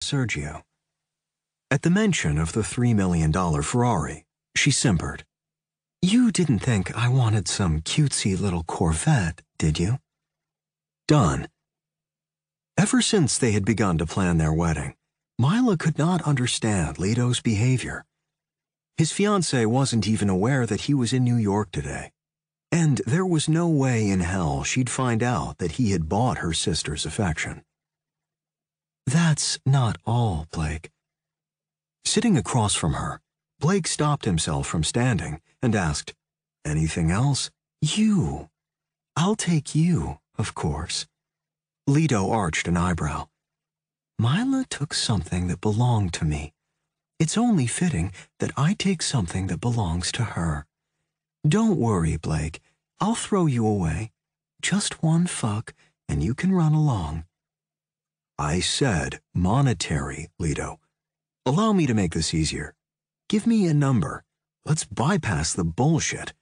Sergio. At the mention of the $3 million Ferrari, she simpered. You didn't think I wanted some cutesy little Corvette, did you? Done. Ever since they had begun to plan their wedding, Mila could not understand Lito's behavior. His fiance wasn't even aware that he was in New York today, and there was no way in hell she'd find out that he had bought her sister's affection. That's not all, Blake. Sitting across from her, Blake stopped himself from standing and asked, Anything else? You. I'll take you, of course. Lito arched an eyebrow. Mila took something that belonged to me. It's only fitting that I take something that belongs to her. Don't worry, Blake. I'll throw you away. Just one fuck, and you can run along. I said monetary, Lito. Allow me to make this easier. Give me a number. Let's bypass the bullshit.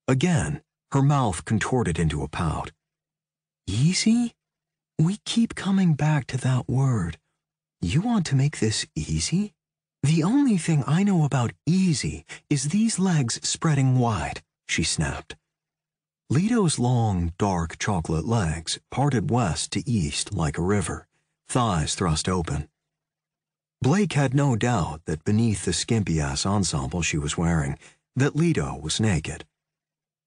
Again, her mouth contorted into a pout. Easy? We keep coming back to that word. You want to make this easy? The only thing I know about easy is these legs spreading wide, she snapped. Lito's long, dark chocolate legs parted west to east like a river, thighs thrust open. Blake had no doubt that beneath the skimpy-ass ensemble she was wearing, that Lito was naked.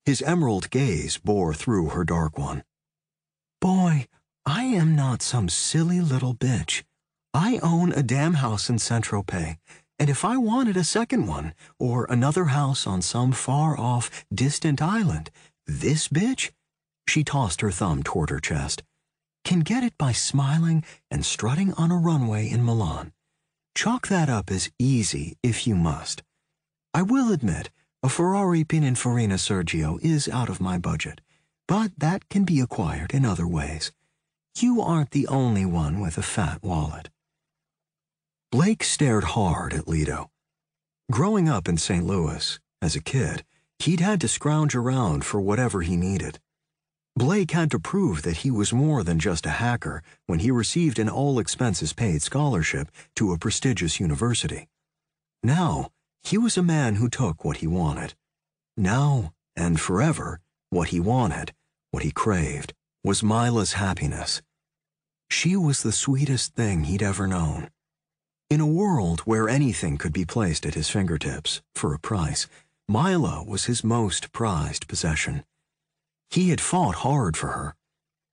His emerald gaze bore through her dark one. Boy, I am not some silly little bitch. I own a damn house in Saint-Tropez, and if I wanted a second one, or another house on some far-off, distant island, this bitch, she tossed her thumb toward her chest, can get it by smiling and strutting on a runway in Milan. Chalk that up as easy if you must. I will admit, a Ferrari Pininfarina Sergio is out of my budget, but that can be acquired in other ways. You aren't the only one with a fat wallet. Blake stared hard at Lito. Growing up in St. Louis, as a kid, he'd had to scrounge around for whatever he needed. Blake had to prove that he was more than just a hacker when he received an all-expenses-paid scholarship to a prestigious university. Now, he was a man who took what he wanted. Now, and forever, what he wanted, what he craved, was Mila's happiness. She was the sweetest thing he'd ever known. In a world where anything could be placed at his fingertips, for a price, Mila was his most prized possession. He had fought hard for her.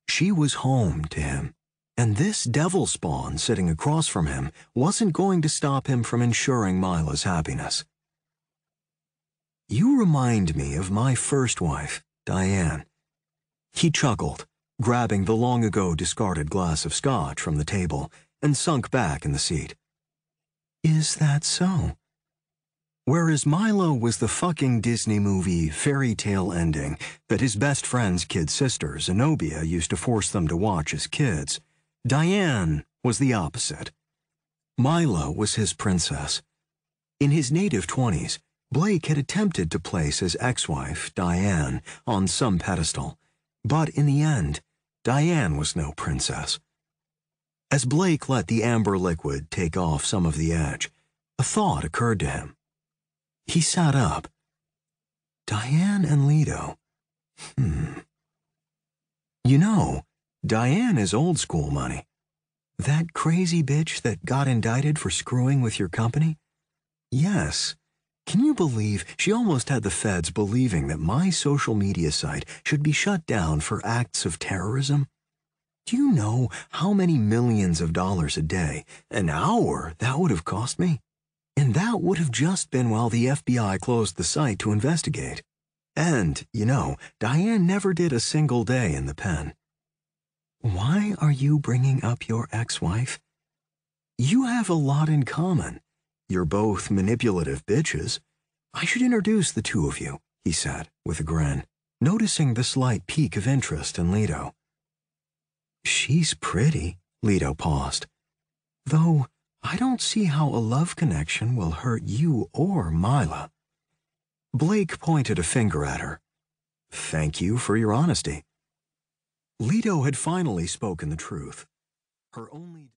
She was home to him, and this devil spawn sitting across from him wasn't going to stop him from ensuring Mila's happiness. You remind me of my first wife, Diane. He chuckled, grabbing the long-ago discarded glass of scotch from the table, and sunk back in the seat. Is that so? Whereas Milo was the fucking Disney movie fairy tale ending that his best friend's kid sister, Zenobia, used to force them to watch as kids, Diane was the opposite. Milo was his princess. In his native 20s, Blake had attempted to place his ex-wife, Diane, on some pedestal, but in the end, Diane was no princess. As Blake let the amber liquid take off some of the edge, a thought occurred to him. He sat up. Diane and Lito. You know, Diane is old school money. That crazy bitch that got indicted for screwing with your company? Yes. Can you believe she almost had the feds believing that my social media site should be shut down for acts of terrorism? Do you know how many millions of dollars a day, an hour, that would have cost me? And that would have just been while the FBI closed the site to investigate. And, you know, Diane never did a single day in the pen. Why are you bringing up your ex-wife? You have a lot in common. You're both manipulative bitches. I should introduce the two of you, he said, with a grin, noticing the slight peak of interest in Lito. She's pretty, Lito paused. Though, I don't see how a love connection will hurt you or Mila. Blake pointed a finger at her. Thank you for your honesty. Lito had finally spoken the truth. Her only